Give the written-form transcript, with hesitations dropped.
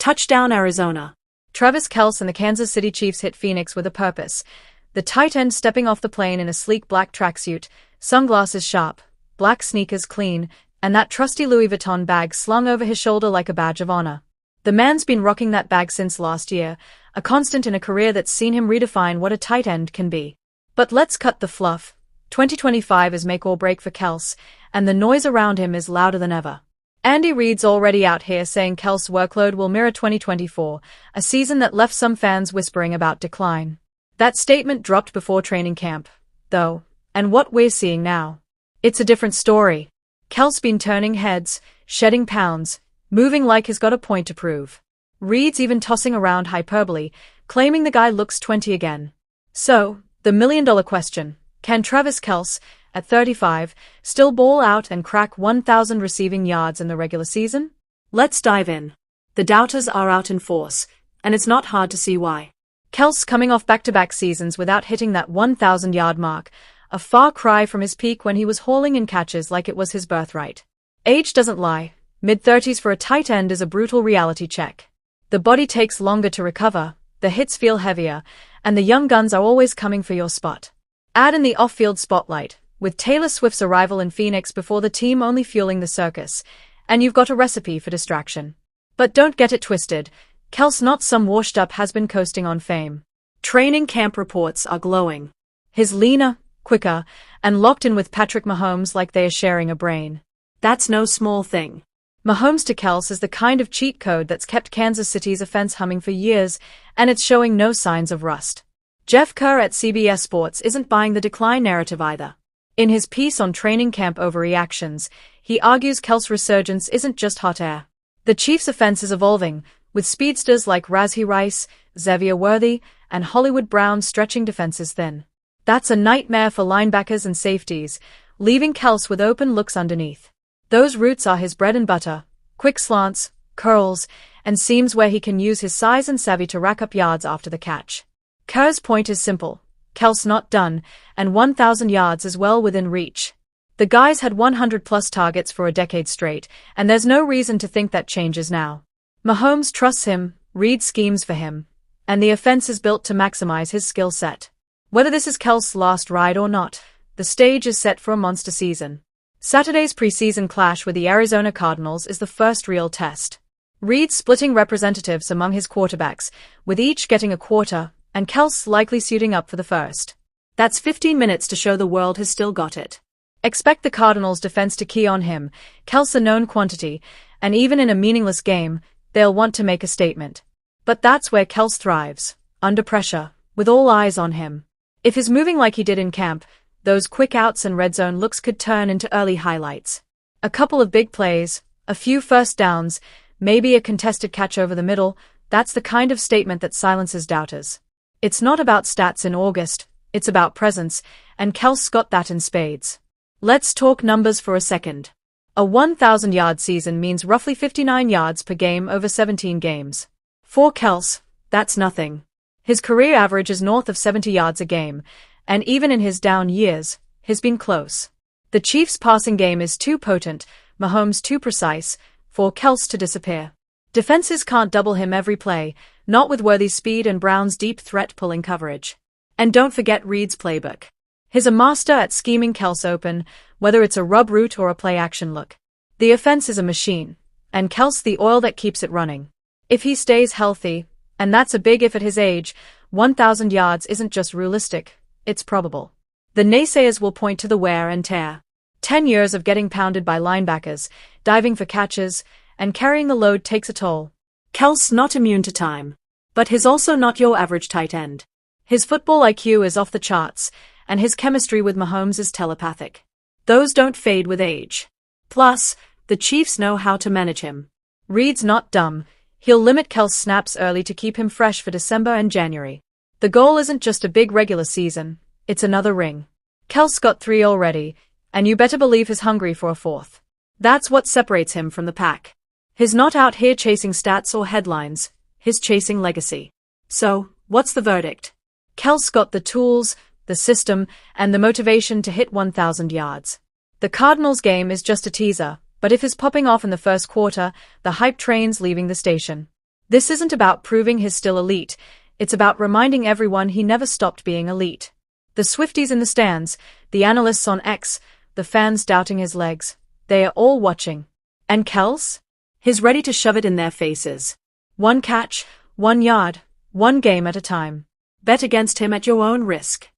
Touchdown Arizona. Travis Kelce and the Kansas City Chiefs hit Phoenix with a purpose. The tight end stepping off the plane in a sleek black tracksuit, sunglasses sharp, black sneakers clean, and that trusty Louis Vuitton bag slung over his shoulder like a badge of honor. The man's been rocking that bag since last year, a constant in a career that's seen him redefine what a tight end can be. But let's cut the fluff. 2025 is make or break for Kelce, and the noise around him is louder than ever. Andy Reid's already out here saying Kelce's workload will mirror 2024, a season that left some fans whispering about decline. That statement dropped before training camp, though, and what we're seeing now. It's a different story. Kelce's been turning heads, shedding pounds, moving like he's got a point to prove. Reid's even tossing around hyperbole, claiming the guy looks 20 again. So, the million-dollar question, can Travis Kelce, at 35, still ball out and crack 1,000 receiving yards in the regular season? Let's dive in. The doubters are out in force, and it's not hard to see why. Kelce coming off back-to-back seasons without hitting that 1,000-yard mark, a far cry from his peak when he was hauling in catches like it was his birthright. Age doesn't lie. Mid-30s for a tight end is a brutal reality check. The body takes longer to recover, the hits feel heavier, and the young guns are always coming for your spot. Add in the off-field spotlight, with Taylor Swift's arrival in Phoenix before the team only fueling the circus, and you've got a recipe for distraction. But don't get it twisted, Kelce not some washed-up has-been coasting on fame. Training camp reports are glowing. He's leaner, quicker, and locked in with Patrick Mahomes like they are sharing a brain. That's no small thing. Mahomes to Kelce is the kind of cheat code that's kept Kansas City's offense humming for years, and it's showing no signs of rust. Jeff Kerr at CBS Sports isn't buying the decline narrative either. In his piece on training camp overreactions, he argues Kelce's resurgence isn't just hot air. The Chiefs' offense is evolving, with speedsters like Rashee Rice, Xavier Worthy, and Hollywood Brown stretching defenses thin. That's a nightmare for linebackers and safeties, leaving Kelce with open looks underneath. Those routes are his bread and butter, quick slants, curls, and seams where he can use his size and savvy to rack up yards after the catch. Kerr's point is simple. Kelce not done, and 1,000 yards is well within reach. The guy's had 100-plus targets for a decade straight, and there's no reason to think that changes now. Mahomes trusts him, Reid schemes for him, and the offense is built to maximize his skill set. Whether this is Kelce's last ride or not, the stage is set for a monster season. Saturday's preseason clash with the Arizona Cardinals is the first real test. Reid splitting representatives among his quarterbacks, with each getting a quarter, and Kelce likely suiting up for the first. That's 15 minutes to show the world has still got it. Expect the Cardinals' defense to key on him, Kelce a known quantity, and even in a meaningless game, they'll want to make a statement. But that's where Kelce thrives, under pressure, with all eyes on him. If he's moving like he did in camp, those quick outs and red zone looks could turn into early highlights. A couple of big plays, a few first downs, maybe a contested catch over the middle, that's the kind of statement that silences doubters. It's not about stats in August, it's about presence, and Kelce's got that in spades. Let's talk numbers for a second. A 1,000-yard season means roughly 59 yards per game over 17 games. For Kelce, that's nothing. His career average is north of 70 yards a game, and even in his down years, he's been close. The Chiefs' passing game is too potent, Mahomes too precise, for Kelce to disappear. Defenses can't double him every play, not with Worthy's speed and Brown's deep threat-pulling coverage. And don't forget Reid's playbook. He's a master at scheming Kelce open, whether it's a rub route or a play-action look. The offense is a machine, and Kelce the oil that keeps it running. If he stays healthy, and that's a big if at his age, 1,000 yards isn't just realistic, it's probable. The naysayers will point to the wear and tear. 10 years of getting pounded by linebackers, diving for catches, and carrying the load takes a toll. Kelce not immune to time. But he's also not your average tight end. His football IQ is off the charts, and his chemistry with Mahomes is telepathic. Those don't fade with age. Plus, the Chiefs know how to manage him. Reid's not dumb. He'll limit Kelce's snaps early to keep him fresh for December and January. The goal isn't just a big regular season, it's another ring. Kelce got 3 already, and you better believe he's hungry for a 4th. That's what separates him from the pack. He's not out here chasing stats or headlines, he's chasing legacy. So, what's the verdict? Kelce got the tools, the system, and the motivation to hit 1,000 yards. The Cardinals game is just a teaser, but if he's popping off in the first quarter, the hype train's leaving the station. This isn't about proving he's still elite, it's about reminding everyone he never stopped being elite. The Swifties in the stands, the analysts on X, the fans doubting his legs, they are all watching. And Kelce? He's ready to shove it in their faces. 1 catch, 1 yard, 1 game at a time. Bet against him at your own risk.